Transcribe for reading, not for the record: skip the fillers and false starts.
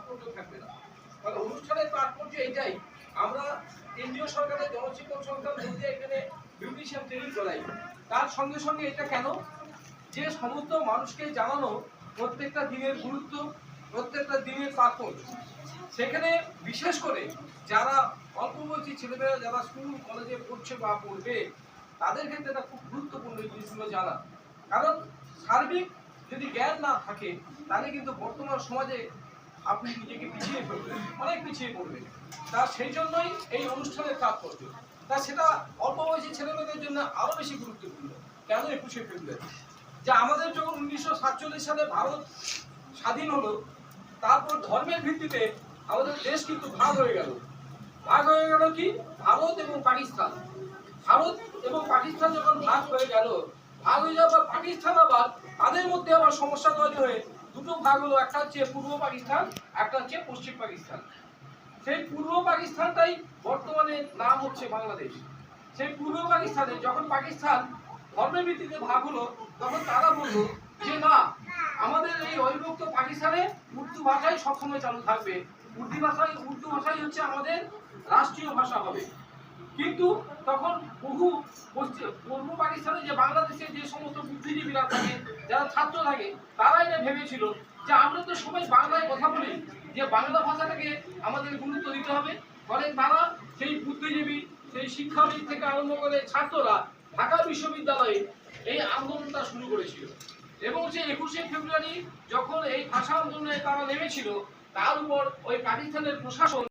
তাৎপর্য থাকবে না। তাহলে অনুষ্ঠানের তাৎপর্য এইটাই, আমরা কেন্দ্রীয় সরকারের জনশিক্ষণ সংস্থার মধ্যে এখানে বিউটিশিয়ান ট্রেনিং করাই। তার সঙ্গে সঙ্গে এটা কেন, যে সমস্ত মানুষকে জানানো প্রত্যেকটা দিনের গুরুত্ব, প্রত্যেকটা দিনের তাৎপর্য। সেখানে বিশেষ করে যারা অল্প বয়সী ছেলেমেয়েরা যারা স্কুল কলেজে পড়ছে বা পড়বে, তাদের ক্ষেত্রে এটা খুব গুরুত্বপূর্ণ এই জিনিসগুলো জানা। কারণ সার্বিক যদি জ্ঞান না থাকে, তাহলে কিন্তু বর্তমান সমাজে আপনি নিজেকে পিছিয়ে ফেলবেন, অনেক পিছিয়ে পড়বেন। তা সেই জন্যই এই অনুষ্ঠানের তাৎপর্য। তা সেটা অল্প বয়সী ছেলেমেয়েদের জন্য আরো বেশি গুরুত্বপূর্ণ। কেন 21শে ফেব্রুয়ারি? যে আমাদের যখন 1947 সালে ভারত স্বাধীন হলো, তারপর ধর্মের ভিত্তিতে আমাদের দেশ কিন্তু ভাগ হয়ে গেল। ভাগ হয়ে গেল কি, ভারত এবং পাকিস্তান। ভারত এবং পাকিস্তান যখন ভাগ হয়ে গেল, ভাগ হয়ে যাওয়ার পর পাকিস্তান আবার তাদের মধ্যে আবার সমস্যা তৈরি হয়ে দুটো ভাগ হলো। একটা হচ্ছে পূর্ব পাকিস্তান, একটা হচ্ছে পশ্চিম পাকিস্তান। সেই পূর্ব পাকিস্তানটাই বর্তমানে নাম হচ্ছে বাংলাদেশ। সেই পূর্ব পাকিস্তানে যখন পাকিস্তান ধর্মের ভিত্তিতে ভাগ হলো, তখন তারা বললো যে না, আমাদের এই অবিভক্ত পাকিস্তানে উর্দু ভাষাই সবসময় চালু থাকবে, উর্দু ভাষাই হচ্ছে আমাদের রাষ্ট্রীয় ভাষা হবে। কিন্তু তখন বহু পূর্ব পাকিস্তানে যে বাংলাদেশে যে সমস্ত বুদ্ধিজীবীরা থাকে, যারা ছাত্র থাকে, তারা এটা ভেবেছিল যে আমরা তো সবাই বাংলায় কথা বলি, যে বাংলা ভাষাটাকে আমাদের গুরুত্ব দিতে হবে। ফলে তারা সেই বুদ্ধিজীবী, সেই শিক্ষাবিদ থেকে আরম্ভ করে ছাত্ররা ঢাকা বিশ্ববিদ্যালয়ে এই আন্দোলনটা শুরু করেছিল। এবং সেই 21শে ফেব্রুয়ারি যখন এই ভাষা আন্দোলনে তারা নেমেছিল, তার উপর ওই পাকিস্তানের প্রশাসন